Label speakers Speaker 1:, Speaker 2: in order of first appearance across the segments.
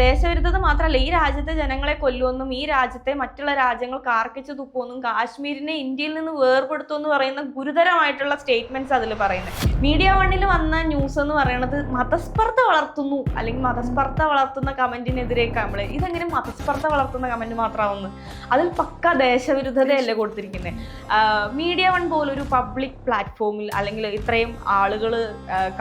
Speaker 1: ദേശവിരുദ്ധത മാത്രമല്ല, ഈ രാജ്യത്തെ ജനങ്ങളെ കൊല്ലുമെന്നും ഈ രാജ്യത്തെ മറ്റുള്ള രാജ്യങ്ങൾ കാർക്കിച്ചു തുപ്പുമെന്നും കാശ്മീരിനെ ഇന്ത്യയിൽ നിന്ന് വേർപെടുത്തുമെന്ന് പറയുന്ന ഗുരുതരമായിട്ടുള്ള സ്റ്റേറ്റ്മെന്റ്സ് അതിൽ പറയുന്നത്. മീഡിയ വണ്ണിൽ വന്ന ന്യൂസ് എന്ന് പറയുന്നത് മതസ്പർദ്ധ വളർത്തുന്നു, അല്ലെങ്കിൽ മതസ്പർദ്ധ വളർത്തുന്ന കമന്റിനെതിരേക്ക് നമ്മൾ ഇതെങ്ങനെ മതസ്പർദ്ധ വളർത്തുന്ന കമന്റ് മാത്രമാവുന്നു? അതിൽ പക്ക ദേശവിരുദ്ധതയല്ലേ കൊടുത്തിരിക്കുന്നത്. മീഡിയ വൺ പോലൊരു പബ്ലിക് പ്ലാറ്റ്ഫോമിൽ അല്ലെങ്കിൽ ഇത്രയും ആളുകൾ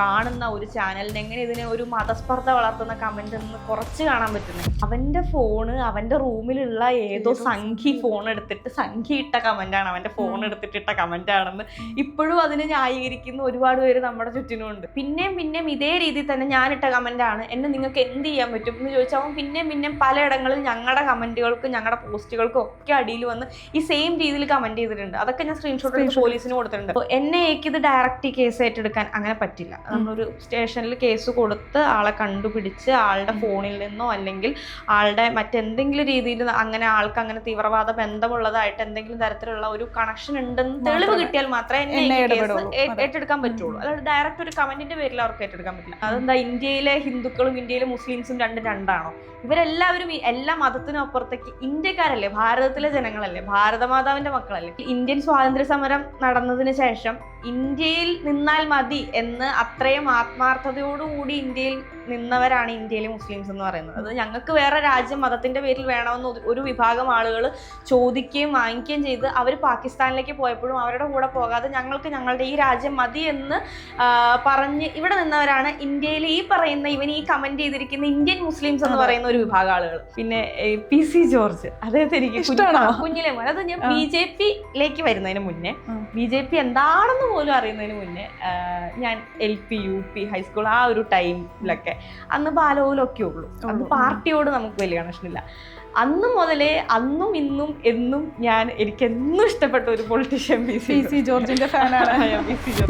Speaker 1: കാണുന്ന ഒരു ചാനലിന് എങ്ങനെ ഇതിനെ ഒരു മതസ്പർദ്ധ വളർത്തുന്ന കമന്റ് എന്ന് കുറച്ച് കാണാൻ പറ്റുന്നത്? അവന്റെ ഫോണ് അവന്റെ റൂമിലുള്ള ഏതോ സംഖി ഫോൺ എടുത്തിട്ട് സംഖി ഇട്ട കമന്റാണ്, അവന്റെ ഫോൺ എടുത്തിട്ടിട്ട കമന്റ് ആണെന്ന് ഇപ്പോഴും അതിനെ ന്യായീകരിക്കുന്ന ഒരുപാട് പേര് നമ്മുടെ ചുറ്റിനുമുണ്ട്. പിന്നെയും ഇതേ രീതിയിൽ തന്നെ ഞാനിട്ട കമന്റ് ആണ്, എന്നെ നിങ്ങൾക്ക് എന്ത് ചെയ്യാൻ പറ്റും എന്ന് ചോദിച്ചാൽ അവൻ പിന്നെയും പലയിടങ്ങളിൽ ഞങ്ങളുടെ കമന്റുകൾക്കും ഞങ്ങളുടെ പോസ്റ്റുകൾക്കും ഒക്കെ അടിയിൽ വന്ന് ഈ സെയിം രീതിയിൽ കമന്റ് ചെയ്തിട്ടുണ്ട്. അതൊക്കെ ഞാൻ സ്ക്രീൻഷോട്ട് എടുത്ത് പോലീസിന് കൊടുത്തിട്ടുണ്ട്. എന്നെ ഇത് ഡയറക്റ്റ് കേസ് ഏറ്റെടുക്കാൻ അങ്ങനെ പറ്റില്ല. നമ്മളൊരു സ്റ്റേഷനിൽ കേസ് കൊടുത്ത് ആളെ കണ്ടുപിടിച്ച് ആളുടെ ഫോണിൽ നിന്നോ അല്ലെങ്കിൽ ആളുടെ മറ്റെന്തെങ്കിലും രീതിയിൽ അങ്ങനെ ആൾക്ക് അങ്ങനെ തീവ്രവാദ ബന്ധമുള്ളതായിട്ട് എന്തെങ്കിലും തരത്തിലുള്ള ഒരു കണക്ഷൻ ഉണ്ടെന്ന് തെളിവ് കിട്ടിയാൽ മാത്രമേ എന്നെ ഏറ്റെടുക്കാൻ പറ്റുള്ളൂ. അല്ലാതെ ഡയറക്റ്റ് ഒരു കമന്റിന്റെ പേരിൽ അവർക്ക് ഏറ്റെടുക്കാൻ പറ്റില്ല. അതെന്താ, ഇന്ത്യയിലെ ഹിന്ദുക്കളും ഇന്ത്യയിലെ മുസ്ലിംസും രണ്ടാണോ? ഇവരെല്ലാവരും എല്ലാ മതത്തിനും അപ്പുറത്തേക്ക് ഇന്ത്യക്കാരല്ലേ, ഭാരതത്തിലെ ജനങ്ങളല്ലേ, ഭാരതമാതാവിന്റെ മക്കളല്ലേ. ഇന്ത്യൻ സ്വാതന്ത്ര്യ സമരം നടന്നതിന് ശേഷം ഇന്ത്യയിൽ നിന്നാൽ മതി എന്ന് അത്രയും ആത്മാർത്ഥതയോടുകൂടി ഇന്ത്യയിൽ നിന്നവരാണ് ഇന്ത്യയിലെ മുസ്ലിംസ് എന്ന് പറയുന്നത്. അത് ഞങ്ങൾക്ക് വേറെ രാജ്യം മതത്തിന്റെ പേരിൽ വേണമെന്ന് ഒരു വിഭാഗം ആളുകൾ ചോദിക്കുകയും വാങ്ങിക്കുകയും ചെയ്ത് അവർ പാകിസ്ഥാനിലേക്ക് പോയപ്പോഴും അവരുടെ കൂടെ പോകാതെ ഞങ്ങൾക്ക് ഞങ്ങളുടെ ഈ രാജ്യം മതി എന്ന് പറഞ്ഞ് ഇവിടെ നിന്നവരാണ് ഇന്ത്യയിൽ ഈ പറയുന്ന ഈ കമന്റ് ചെയ്തിരിക്കുന്ന ഇന്ത്യൻ മുസ്ലിംസ് എന്ന് പറയുന്ന ഒരു വിഭാഗം ആളുകൾ. പിന്നെ PC ജോർജ്, അദ്ദേഹത്തെ എനിക്ക് കുഞ്ഞിലെ മോൻ. അത് ഞാൻ BJP-യിലേക്ക് വരുന്നതിന് മുന്നേ, BJP എന്താണെന്ന് പോലും അറിയുന്നതിന് മുന്നേ, ഞാൻ LP UP ഹൈസ്കൂൾ ആ ഒരു ടൈമിലൊക്കെ, അന്ന് ബാലവൂലൊക്കെ ഉള്ളൂ. അന്ന് പാർട്ടിയോട് നമുക്ക് വലിയ കണക്ഷനില്ല. അന്ന് മുതലേ അന്നും ഇന്നും എന്നും എനിക്ക് എന്നും ഇഷ്ടപ്പെട്ട ഒരു പൊളിറ്റീഷ്യൻ PC ജോർജിന്റെ ഫാനാണ്. PC George